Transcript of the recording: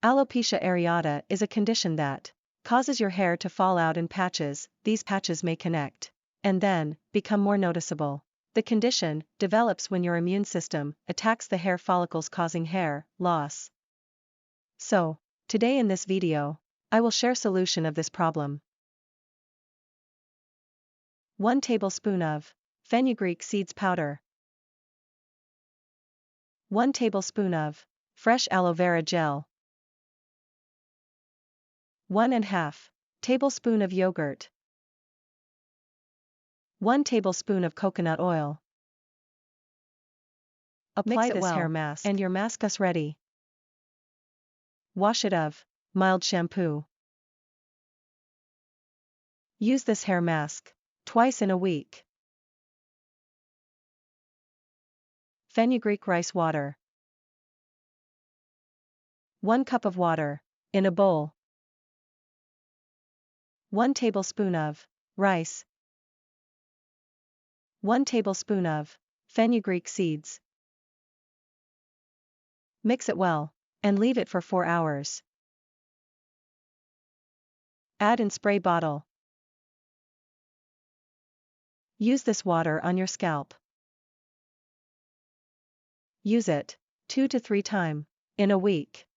Alopecia areata is a condition that causes your hair to fall out in patches. These patches may connect and then become more noticeable. The condition develops when your immune system attacks the hair follicles, causing hair loss. So, today in this video, I will share solution of this problem. 1 tablespoon of fenugreek seeds powder. 1 tablespoon of fresh aloe vera gel. 1½ tablespoon of yogurt. 1 tablespoon of coconut oil. Apply this hair mask and your mask is ready. Wash it of mild shampoo. Use this hair mask twice in a week. Fenugreek rice water. 1 cup of water in a bowl. 1 tablespoon of rice. 1 tablespoon of fenugreek seeds. Mix it well and leave it for 4 hours. Add in spray bottle. Use this water on your scalp. Use it 2 to 3 times in a week.